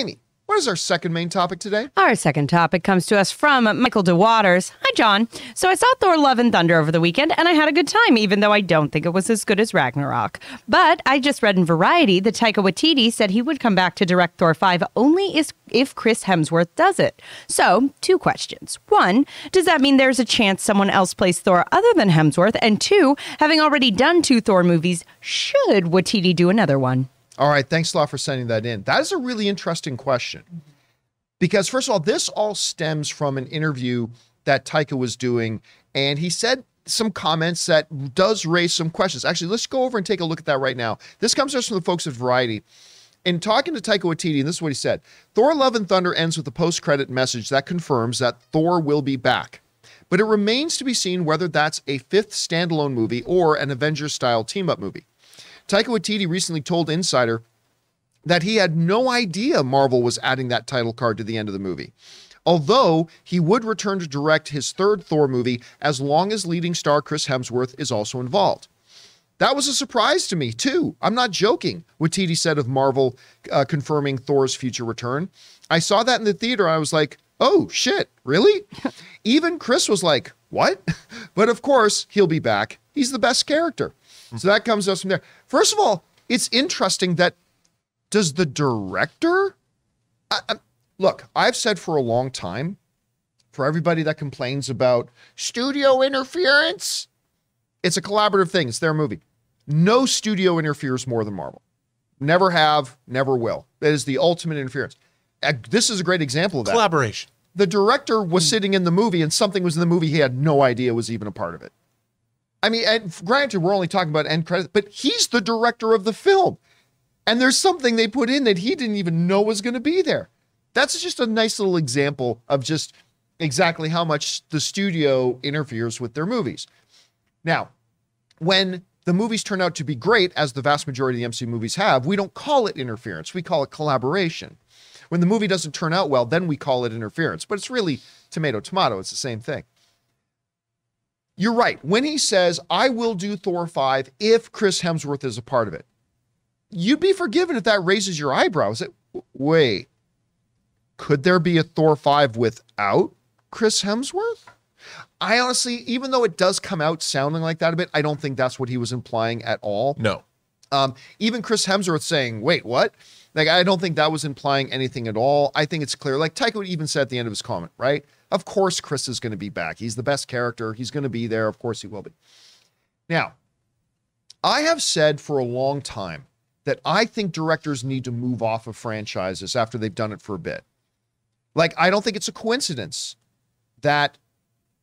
Amy, what is our second main topic today? Our second topic comes to us from Michael DeWaters. Hi, John. So I saw Thor Love and Thunder over the weekend, and I had a good time, even though I don't think it was as good as Ragnarok. But I just read in Variety that Taika Waititi said he would come back to direct Thor 5 only if Chris Hemsworth does it. So, 2 questions. 1, does that mean there's a chance someone else plays Thor other than Hemsworth? And 2, having already done 2 Thor movies, should Waititi do another one? All right, thanks a lot for sending that in. That is a really interesting question. Because first of all, this all stems from an interview that Taika was doing, and he said some comments that does raise some questions. Actually, let's go over and take a look at that right now. This comes to us from the folks at Variety. In talking to Taika Waititi, and this is what he said, Thor Love and Thunder ends with a post-credit message that confirms that Thor will be back. But it remains to be seen whether that's a 5th standalone movie or an Avengers-style team-up movie. Taika Waititi recently told Insider that he had no idea Marvel was adding that title card to the end of the movie, although he would return to direct his 3rd Thor movie as long as leading star Chris Hemsworth is also involved. That was a surprise to me, too. I'm not joking, Waititi said of Marvel confirming Thor's future return. I saw that in the theater. I was like, oh, shit, really? Even Chris was like, what? But of course, he'll be back. He's the best character. So that comes to us from there. First of all, it's interesting that does the director... Look, I've said for a long time, for everybody that complains about studio interference, it's a collaborative thing. It's their movie. No studio interferes more than Marvel. Never have, never will. That is the ultimate interference. This is a great example of that. Collaboration. The director was sitting in the movie and something was in the movie he had no idea was even a part of it. I mean, and granted, we're only talking about end credits, but he's the director of the film. And there's something they put in that he didn't even know was going to be there. That's just a nice little example of just exactly how much the studio interferes with their movies. Now, when the movies turn out to be great, as the vast majority of the MCU movies have, we don't call it interference. We call it collaboration. When the movie doesn't turn out well, then we call it interference. But it's really tomato, tomato. It's the same thing. You're right. When he says, I will do Thor 5 if Chris Hemsworth is a part of it, you'd be forgiven if that raises your eyebrows. Wait, could there be a Thor 5 without Chris Hemsworth? I honestly, even though it does come out sounding like that a bit, I don't think that's what he was implying at all. No. Even Chris Hemsworth saying, wait, what? Like, I don't think that was implying anything at all. I think it's clear. Like Taika even said at the end of his comment, right? Of course, Chris is going to be back. He's the best character. He's going to be there. Of course he will be. Now, I have said for a long time that I think directors need to move off of franchises after they've done it for a bit. Like, I don't think it's a coincidence that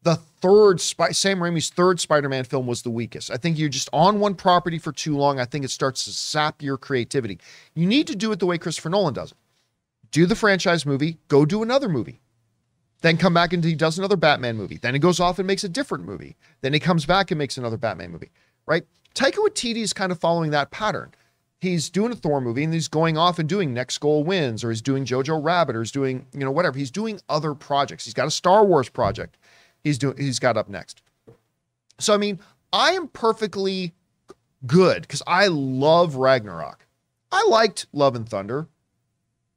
the Sam Raimi's 3rd Spider-Man film was the weakest. I think you're just on one property for too long. I think it starts to sap your creativity. You need to do it the way Christopher Nolan does it. Do the franchise movie, go do another movie. Then come back and he does another Batman movie. Then he goes off and makes a different movie. Then he comes back and makes another Batman movie, right? Taika Waititi is kind of following that pattern. He's doing a Thor movie and he's going off and doing Next Goal Wins, or he's doing Jojo Rabbit, or he's doing, whatever. He's doing other projects. He's got a Star Wars project he's got up next. So, I mean, I am perfectly good because I love Ragnarok. I liked Love and Thunder.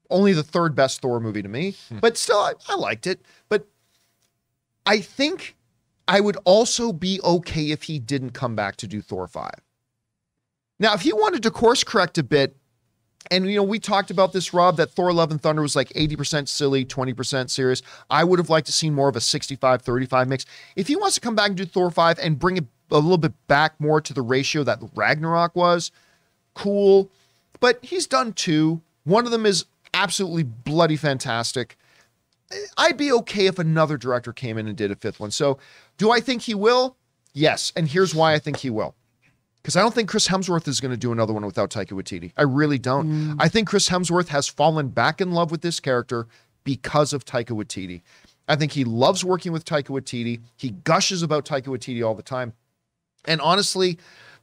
Only the 3rd best Thor movie to me, but still, I liked it. But I think I would also be okay if he didn't come back to do Thor 5. Now, if he wanted to course correct a bit, and, we talked about this, Rob, that Thor Love and Thunder was like 80% silly, 20% serious. I would have liked to see more of a 65-35 mix. If he wants to come back and do Thor 5 and bring it a little bit back more to the ratio that Ragnarok was, cool. But he's done 2. One of them is absolutely bloody fantastic. I'd be okay if another director came in and did a 5th one. So do I think he will? Yes. And here's why I think he will. Because I don't think Chris Hemsworth is going to do another one without Taika Waititi. I really don't. I think Chris Hemsworth has fallen back in love with this character because of Taika Waititi. I think he loves working with Taika Waititi. He gushes about Taika Waititi all the time. And honestly,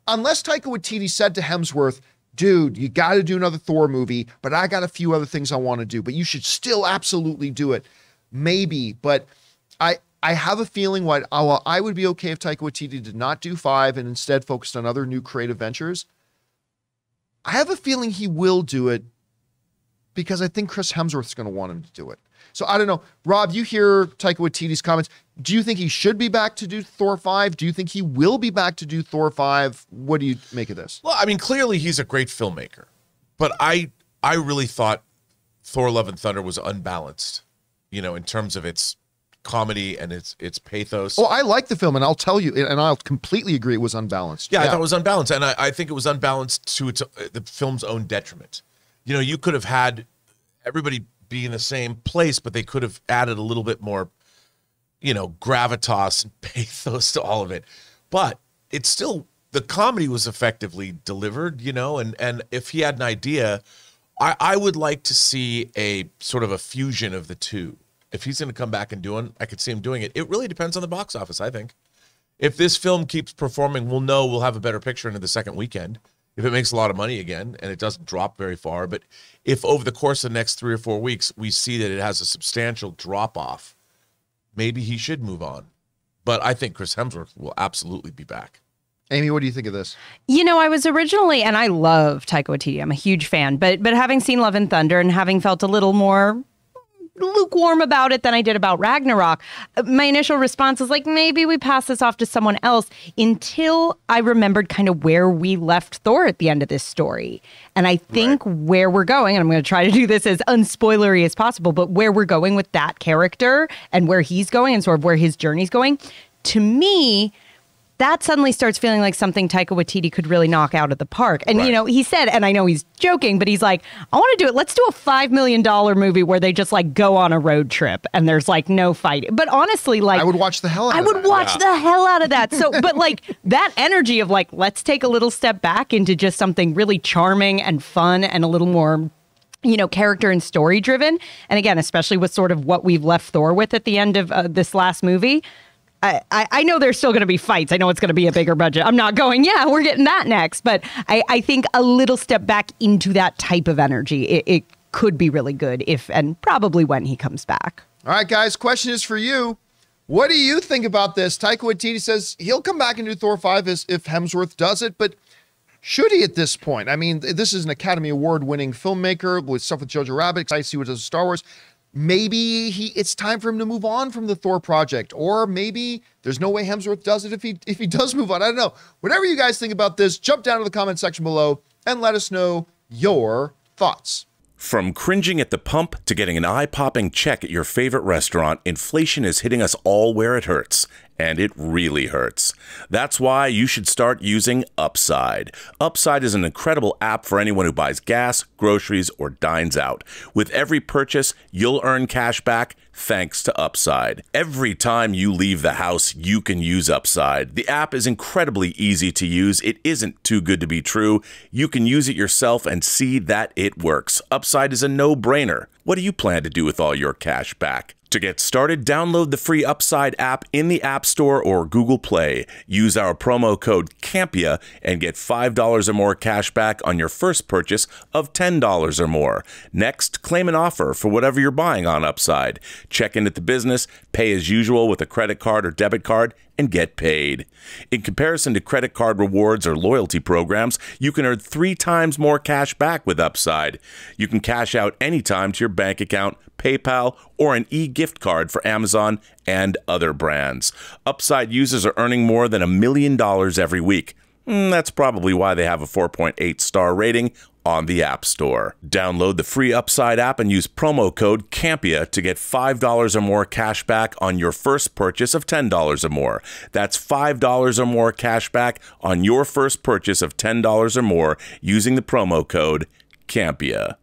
unless Taika Waititi said to Hemsworth, dude, you got to do another Thor movie, but I got a few other things I want to do, but you should still absolutely do it. Maybe, but I have a feeling while I would be okay if Taika Waititi did not do 5 and instead focused on other new creative ventures. I have a feeling he will do it because I think Chris Hemsworth's going to want him to do it. So I don't know. Rob, you hear Taika Waititi's comments. Do you think he should be back to do Thor 5? Do you think he will be back to do Thor 5? What do you make of this? Well, I mean, clearly he's a great filmmaker, but I really thought Thor Love and Thunder was unbalanced, you know, in terms of its comedy and its pathos. Oh, I like the film, and I'll tell you, and I'll completely agree it was unbalanced. Yeah, I thought it was unbalanced, and I think it was unbalanced to the film's own detriment. You know, you could have had everybody be in the same place, but they could have added a little bit more, you know, gravitas and pathos to all of it. But it's still, the comedy was effectively delivered, you know, and if he had an idea, I would like to see a sort of a fusion of the two. If he's going to come back and do it, I could see him doing it. It really depends on the box office, I think. If this film keeps performing, we'll have a better picture into the second weekend. If it makes a lot of money again, and it doesn't drop very far. But if over the course of the next 3 or 4 weeks, we see that it has a substantial drop-off, maybe he should move on. But I think Chris Hemsworth will absolutely be back. Amy, what do you think of this? You know, I was originally, and I love Taika Waititi, I'm a huge fan, but having seen Love and Thunder and having felt a little more lukewarm about it than I did about Ragnarok, my initial response was like, maybe we pass this off to someone else, until I remembered kind of where we left Thor at the end of this story. And I think where we're going, and I'm going to try to do this as unspoilery as possible, but where we're going with that character and where he's going and sort of where his journey's going, to me, that suddenly starts feeling like something Taika Waititi could really knock out of the park. And, you know, he said, and I know he's joking, but he's like, I want to do it. Let's do a $5 million movie where they just like go on a road trip and there's like no fighting. But honestly, like, I would watch the hell out of that. I would watch the hell out of that. So, but like that energy of like, let's take a little step back into just something really charming and fun and a little more, you know, character and story driven. And again, especially with sort of what we've left Thor with at the end of this last movie. I know there's still going to be fights. I know it's going to be a bigger budget. I'm not going, yeah, we're getting that next. But I think a little step back into that type of energy, it could be really good if and probably when he comes back. All right, guys, question is for you. What do you think about this? Taika Waititi says he'll come back and do Thor 5 if Hemsworth does it, but should he at this point? I mean, this is an Academy Award-winning filmmaker with stuff with Jojo Rabbit. I see what does Star Wars. Maybe it's time for him to move on from the Thor project, or maybe there's no way Hemsworth does it if he does move on. I don't know. Whatever you guys think about this, jump down to the comment section below and let us know your thoughts. From cringing at the pump to getting an eye-popping check at your favorite restaurant, inflation is hitting us all where it hurts. And it really hurts. That's why you should start using Upside. Upside is an incredible app for anyone who buys gas, groceries, or dines out. With every purchase, you'll earn cash back thanks to Upside. Every time you leave the house, you can use Upside. The app is incredibly easy to use. It isn't too good to be true. You can use it yourself and see that it works. Upside is a no-brainer. What do you plan to do with all your cash back? To get started, download the free Upside app in the App Store or Google Play. Use our promo code CAMPEA and get $5 or more cash back on your first purchase of $10 or more. Next, claim an offer for whatever you're buying on Upside. Check in at the business, pay as usual with a credit card or debit card, and get paid. In comparison to credit card rewards or loyalty programs, you can earn 3 times more cash back with Upside. You can cash out anytime to your bank account, PayPal, or an e-gift card for Amazon and other brands. Upside users are earning more than $1 million every week. That's probably why they have a 4.8 star rating on the App Store. Download the free Upside app and use promo code CAMPEA to get $5 or more cash back on your first purchase of $10 or more. That's $5 or more cash back on your first purchase of $10 or more using the promo code CAMPEA.